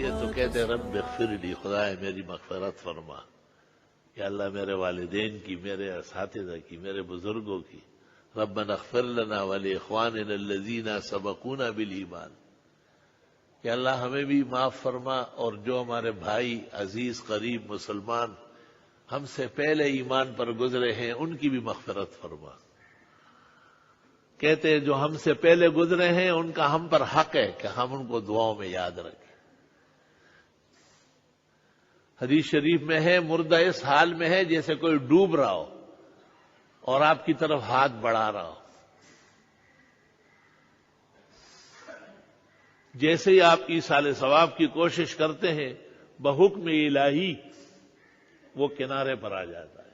یہ تو کہتے ہیں رب اغفر لی، خدا میری مغفرت فرما، یا اللہ میرے والدین کی، میرے اساتذہ کی، میرے بزرگوں کی. ربنا اغفر لنا ولاخواننا الذین سبقونا بالایمان، کہ اللہ ہمیں بھی معاف فرما، اور جو ہمارے بھائی عزیز قریب مسلمان ہم سے پہلے ایمان پر گزرے ہیں ان کی بھی مغفرت فرما. کہتے ہیں جو ہم سے پہلے گزرے ہیں ان کا ہم پر حق ہے کہ ہم ان کو دعاؤں میں یاد رکھیں. حدیث شریف میں ہے مردہ اس حال میں ہے جیسے کوئی ڈوب رہا ہو اور آپ کی طرف ہاتھ بڑھا رہا ہو. جیسے ہی آپ ایصال ثواب کی کوشش کرتے ہیں بحکم الہی وہ کنارے پر آ جاتا ہے.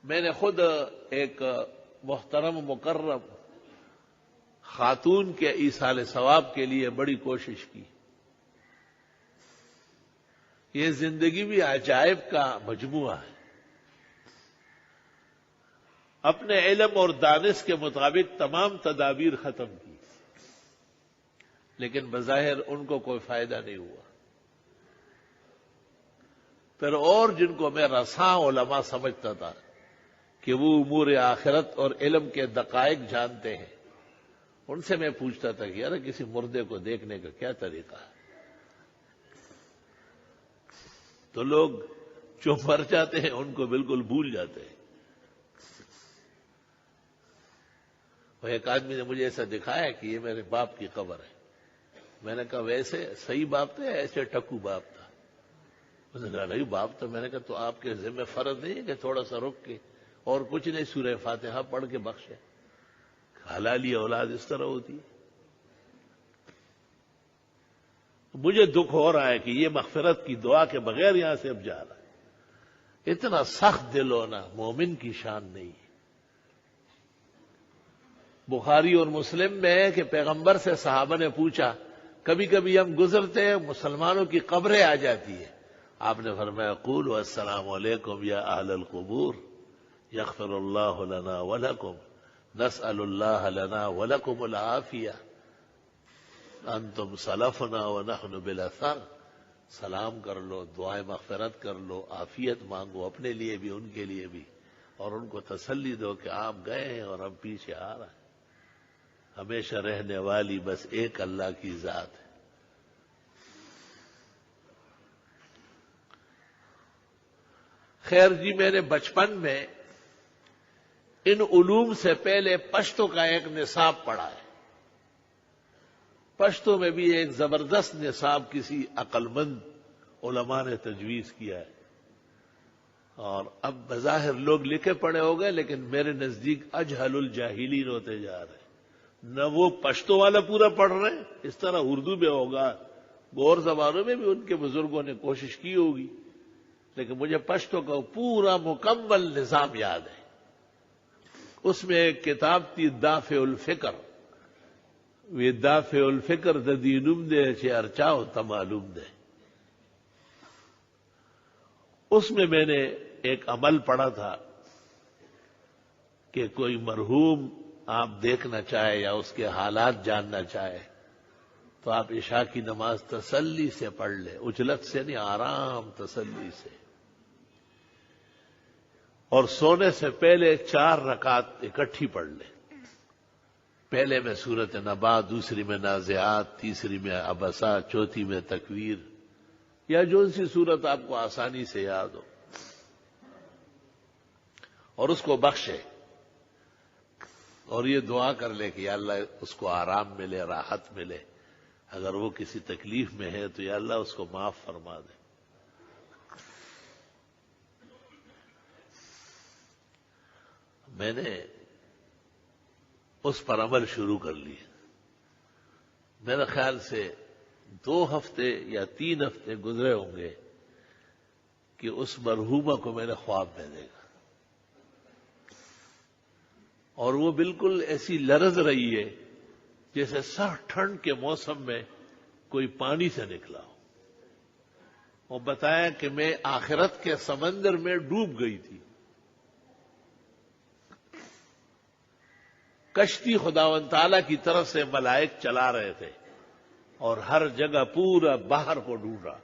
میں نے خود ایک محترم مکرم خاتون کے ایصال ثواب کے لیے بڑی کوشش کی. یہ زندگی بھی عجائب کا مجموعہ ہے. اپنے علم اور دانش کے مطابق تمام تدابیر ختم کی، لیکن بظاہر ان کو کوئی فائدہ نہیں ہوا. پھر اور جن کو میں رساں علماء سمجھتا تھا کہ وہ امور آخرت اور علم کے دقائق جانتے ہیں، ان سے میں پوچھتا تھا کہ یار کسی مردے کو دیکھنے کا کیا طریقہ ہے؟ تو لوگ جو مر جاتے ہیں ان کو بالکل بھول جاتے ہیں. وہ ایک آدمی نے مجھے ایسا دکھایا کہ یہ میرے باپ کی قبر ہے. میں نے کہا ویسے صحیح باپ تھا ایسے ٹکو باپ تھا؟ اس نے کہا نہیں باپ تھا. میں نے کہا تو آپ کے ذمہ فرض نہیں ہے کہ تھوڑا سا رک کے اور کچھ نہیں سورہ فاتحہ پڑھ کے بخشے؟ حلالی اولاد اس طرح ہوتی ہے. مجھے دکھ ہو رہا ہے کہ یہ مغفرت کی دعا کے بغیر یہاں سے اب جا رہا ہے. اتنا سخت دل ہونا مومن کی شان نہیں ہے. بخاری اور مسلم میں ہے کہ پیغمبر سے صحابہ نے پوچھا کبھی کبھی ہم گزرتے ہیں مسلمانوں کی قبریں آ جاتی ہیں، آپ نے فرمایا قولوا السلام علیکم یا اہل القبور یغفر اللہ لنا ولکم نسأل اللہ لنا ولکم العافیہ انتم سلفنا ونحن بالاثر. سلام کر لو، دعائیں مغفرت کر لو، عافیت مانگو اپنے لیے بھی ان کے لیے بھی، اور ان کو تسلی دو کہ آپ گئے ہیں اور اب پیچھے آ رہا ہے. ہمیشہ رہنے والی بس ایک اللہ کی ذات ہے. خیر جی، میں نے بچپن میں ان علوم سے پہلے پشتو کا ایک نصاب پڑھا ہے. پشتو میں بھی ایک زبردست نصاب کسی عقل مند علماء نے تجویز کیا ہے، اور اب بظاہر لوگ لکھے پڑھے ہو گئے لیکن میرے نزدیک اجہل الجاہلین ہوتے جا رہے ہیں. نہ وہ پشتو والا پورا پڑھ رہے ہیں، اس طرح اردو میں ہوگا، اور زبانوں میں بھی ان کے بزرگوں نے کوشش کی ہوگی، لیکن مجھے پشتو کا پورا مکمل نظام یاد ہے. اس میں ایک کتاب تھی دافع الفکر، وہ دافع الفکر ددینم دے چھے ارچاؤ تمالوم دے. اس میں نے ایک عمل پڑھا تھا کہ کوئی مرحوم آپ دیکھنا چاہے یا اس کے حالات جاننا چاہے تو آپ عشاء کی نماز تسلی سے پڑھ لیں، اجلت سے نہیں، آرام تسلی سے، اور سونے سے پہلے 4 رکعت اکٹھی پڑھ لیں. پہلے میں سورۃ نبا، دوسری میں نازعات، تیسری میں عبسہ، چوتھی میں تکویر، یا جو سی صورت آپ کو آسانی سے یاد ہو، اور اس کو بخشے، اور یہ دعا کر لے کہ یا اللہ اس کو آرام ملے، راحت ملے. اگر وہ کسی تکلیف میں ہے تو یا اللہ اس کو معاف فرما دے. میں نے اس پر عمل شروع کر لی. میرے خیال سے 2 ہفتے یا 3 ہفتے گزرے ہوں گے کہ اس مرحومہ کو میں نے خواب میں دیکھا، اور وہ بالکل ایسی لرز رہی ہے جیسے سخت ٹھنڈ کے موسم میں کوئی پانی سے نکلا ہو. وہ بتایا کہ میں آخرت کے سمندر میں ڈوب گئی تھی. کشتی خداوند تعالیٰ کی طرف سے ملائک چلا رہے تھے اور ہر جگہ پورا باہر کو ڈھونڈا۔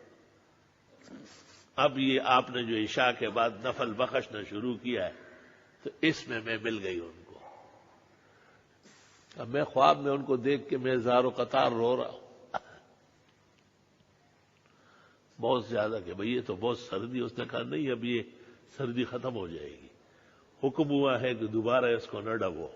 اب یہ آپ نے جو عشاء کے بعد نفل بخشنا شروع کیا ہے تو اس میں مل گئی ان کو۔ اب میں خواب میں ان کو دیکھ کے میں زار و قطار رو رہا ہوں بہت زیادہ کہ بھئی یہ تو بہت سردی۔ اس نے کہا نہیں، اب یہ سردی ختم ہو جائے گی، حکم ہوا ہے کہ دوبارہ اس کو نہ ڈبو۔